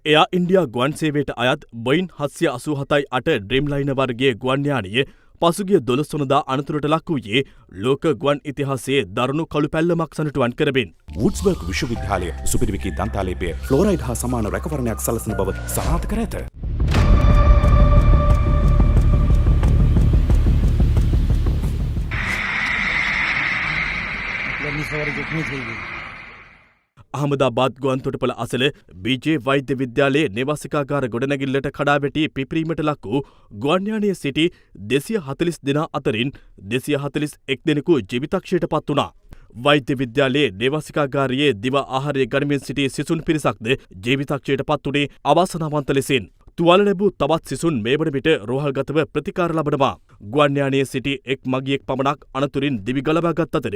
එයා ඉන්ඩියා ගුවන් සේවයට අයත් බොයින් 787-8 ඩ්‍රීම්ලයිනර් වර්ගයේ ගුවන් යානය පසුගිය 12 වනදා අනතුරට ලක් වූයේ ලෝක ගුවන් ඉතිහාසයේ දරුණු කළු පැල්ලමක් සනටුවන් කරමින්. වුඩ්ස්බර්ග් විශ්වවිද්‍යාලය සුපිරිවිකී දන්තාලේපය ෆ්ලෝරයිඩ් හා සමාන රැකවරණයක් සලසන බව සනාථ කර ඇත. අහමදාබාද් ගුවන්තොටුපළ අසල බීජේ වෛද්‍ය විද්‍යාලයේ නිවාසිකාගාර ගොඩනැගිල්ලට කඩා වැටී පිපිරීමට ලක් වූ ගුවන් යානයේ සිටි 240 දෙනා අතරින් 241 දෙනෙකු ජීවිතක්ෂයට පත් වුණා. වෛද්‍ය විද්‍යාලයේ නිවාසිකාගාරයේ දිවා ආහාරය ගනිමින් සිටි සිසුන් පිරිසක්ද ජීවිතක්ෂයට පත් වුණේ අවාසනාවන්ත ලෙසින්. තුවාල ලැබූ තවත් සිසුන් මේ වන විට රෝහල්ගතව ප්‍රතිකාර ලබනවා. ගුවන් යානයේ සිටි එක් මගියෙක් පමණක් අනතුරින් දිවි ගලවා ගත් අතර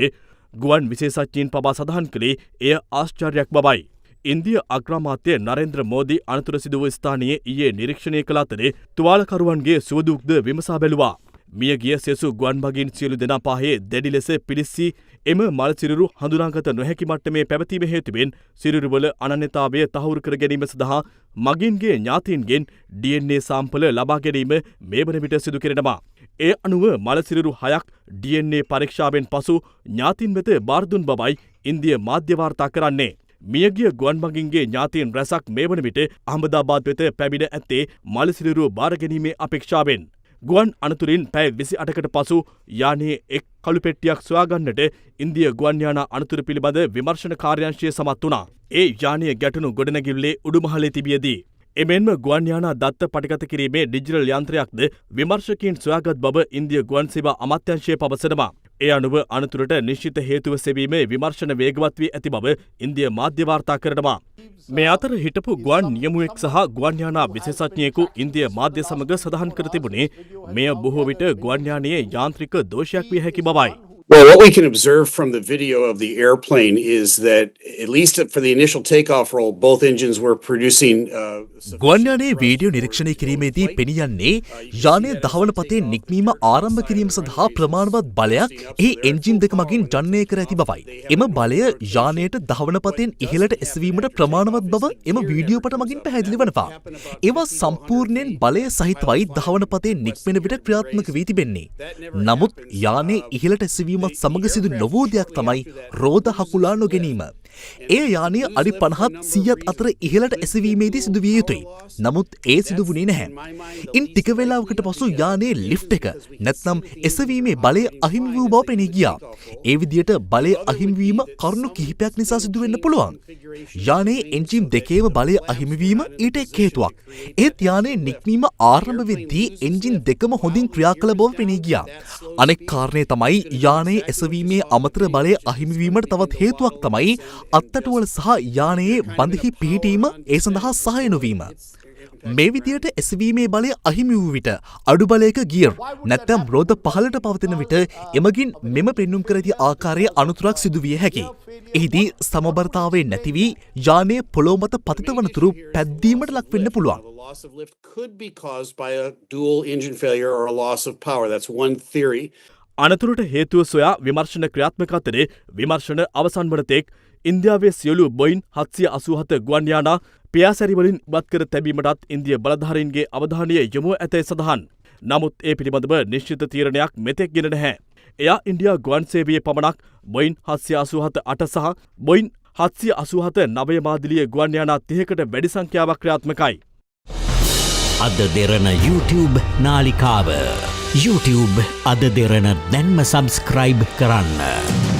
ගුවන් විශේෂඥයින් පවා සඳහන් කළේ එය ආශ්චර්යයක් බවයි. ඉන්දිය අග්‍රාමාත්‍ය නරේන්ද්‍ර මෝදි අනතුර සිදු වූ ස්ථානයේ ඊයේ නිරීක්ෂණය කළ අතර තුවාලකරුවන්ගේ සුවදුක්ද විමසා බැලුවා. මියගිය සෙසු ගුවන් මගීන් සියලු දෙනා පාහේ දැඩි ලෙස පිලිස්සී එම මල් සිරුරු හඳුනාගත නොහැකි මට්ටමේ පැවතීම හේතුවෙන් සිරුරුවල අනන්‍යතාවය තහවුරු කර ගැනීම සඳහා මගීන්ගේ ඥාතීන්ගෙන් DNA සාම්පල ලබා ගැනීම මේ වන විට සිදු කෙරෙනවා. ඒ අනුව මලසිරුරු 6ක් DNA පරීක්ෂාවෙන් පසු ඥාතීන් වෙත බාර දුන් බවයි ඉන්දිය මාධ්‍ය වාර්තා කරන්නේ. මියගිය ගුවන් මගීන්ගේ ඥාතීන් රැසක් මේ වන විට අහමදාබාද් වෙත පැමිණ ඇත්තේ මලසිරුරු බාර ගැනීමේ අපේක්ෂාවෙන්. ගුවන් අනතුරින් පැය 28කට පසු යානයේ එක් කළු පෙට්ටියක් සොයාගන්නට ඉන්දිය ගුවන් යාන අනතුරු පිළිබඳ විමර්ශන කාර්යාංශය සමත් වුණා. ඒ යානයේ ගැටුණු ගොඩනැගිල්ලේ උඩුමහලේ තිබියදී එමෙන්ම ගුවන් යාන දත්ත පටිගත කිරීමේ ඩිජිටල් යන්ත්‍රයක්ද විමර්ශකයින් සොයාගත් බව ඉන්දිය ගුවන් සේවා අමාත්‍යාංශය පවසනවා. ඒ අනුව අනතුරට නිශ්චිත හේතුව සෙවීමේ විමර්ශන වේගවත් වී ඇති බව ඉන්දිය මාධ්‍ය වාර්තා කරනවා. මේ අතර හිටපු ගුවන් නියමුවෙක් සහ ගුවන් යාන විශේෂඥයෙකු ඉන්දිය මාධ්‍ය සමග සඳහන් කර තිබුණේ මෙය බොහෝ විට ගුවන් යානයේ යාන්ත්‍රික දෝෂයක් විය හැකි බවයි. Well, what we can observe from the video of the airplane is that, at least for the initial takeoff roll, both engines were producing. ගුවන් යානයේ වීඩියෝ නිරීක්ෂණය කිරීමේදී පෙනී යන්නේ යානයේ දහවන පතේ නික්මීම ආරම්භ කිරීම සඳහා ප්‍රමාණවත් බලයක් එහි එන්ජින් දෙක මගින් ජනනය කර ඇති බවයි. එම බලය යානයට දහවන පතෙන් ඉහළට එසවීමට ප්‍රමාණවත් බව එම වීඩියෝ පට මගින් පැහැදිලි වනවා. ඒවා සම්පූර්ණයෙන් බලය සහිතවයි දහවන පතේ නික්මෙන විට ක්‍රියාත්මක වී තිබෙන්නේ. නමුත් යානයේ ඉහළට එසවීමත් සමග සිදු නොවූ දෙයක් තමයි රෝද හකුලා නොගැනීම. ඒ යානය අඩි 50-100ත් අතර ඉහළට එසවීමේදී සිදු විය යුතුයි. නමුත් ඒ සිදු වුණේ නැහැ. ඉන් ටික වේලාවකට පසු යානයේ ලිෆ්ට් එක නැත්නම් එසවීමේ බලය අහිමි වූ බව පෙනී ගියා. ඒ විදියට බලය අහිමි වීම කරුණු කිහිපයක් නිසා සිදු වෙන්න පුළුවන්. යානයේ එන්ජින් දෙකේම බලය අහිමි වීම ඊට එක් හේතුවක්. ඒත් යානයේ නික්මීම ආරම්භ වෙද්දී එන්ජින් දෙකම හොඳින් ක්‍රියා කළ බව පෙනී ගියා. අනෙක් කාරණය තමයි යානයේ එසවීමේ අමතර බලය අහිමි වීමට තවත් හේතුවක් තමයි අත්තටුවල සහ යානයේ බඳෙහි පිහිටීම ඒ සඳහා සහාය නොවීම. මේ විදියට එසවීමේ බලය අහිමි වූ විට අඩු බලයක ගියර් නැත්නම් රෝද පහළට පවතින විට එමගින් මෙම පෙන්눔 කර ඇති ආකාරයේ අනතුරක් සිදු විය හැකියි. එහිදී සමබරතාවය නැති වී යානය පොළොව මත පතිත වනතුරු පැද්දීමට ලක් වෙන්න පුළුවන්. අනතුරට හේතුව සොයා විමර්ශන ක්‍රියාත්මක අතරේ විමර්ශන අවසන් වන තෙක් ඉන්දියාවේ සියලු බොයින් 787 ගුවන් යාන පියාසැරිවලින් ඉවත් කර තැබීමටත් ඉන්දිය බලධාරීන්ගේ අවධානය යොමු ඇතැයි සඳහන්. නමුත් ඒ පිළිබඳව නිශ්චිත තීරණයක් මෙතෙක් ගෙන නැහැ. එයා ඉන්දියා ගුවන් සේවයේ පමණක් බොයින් 787-8 සහ බොයින් 787-9 මාදිලිය ගුවන් යාන 30කට වැඩි සංඛ්‍යාවක් ක්‍රියාත්මකයි. අද දෙරණ YouTube නාලිකාව YouTube අද දෙරණ දැන්ම සබස්ක්‍රයිබ් කරන්න.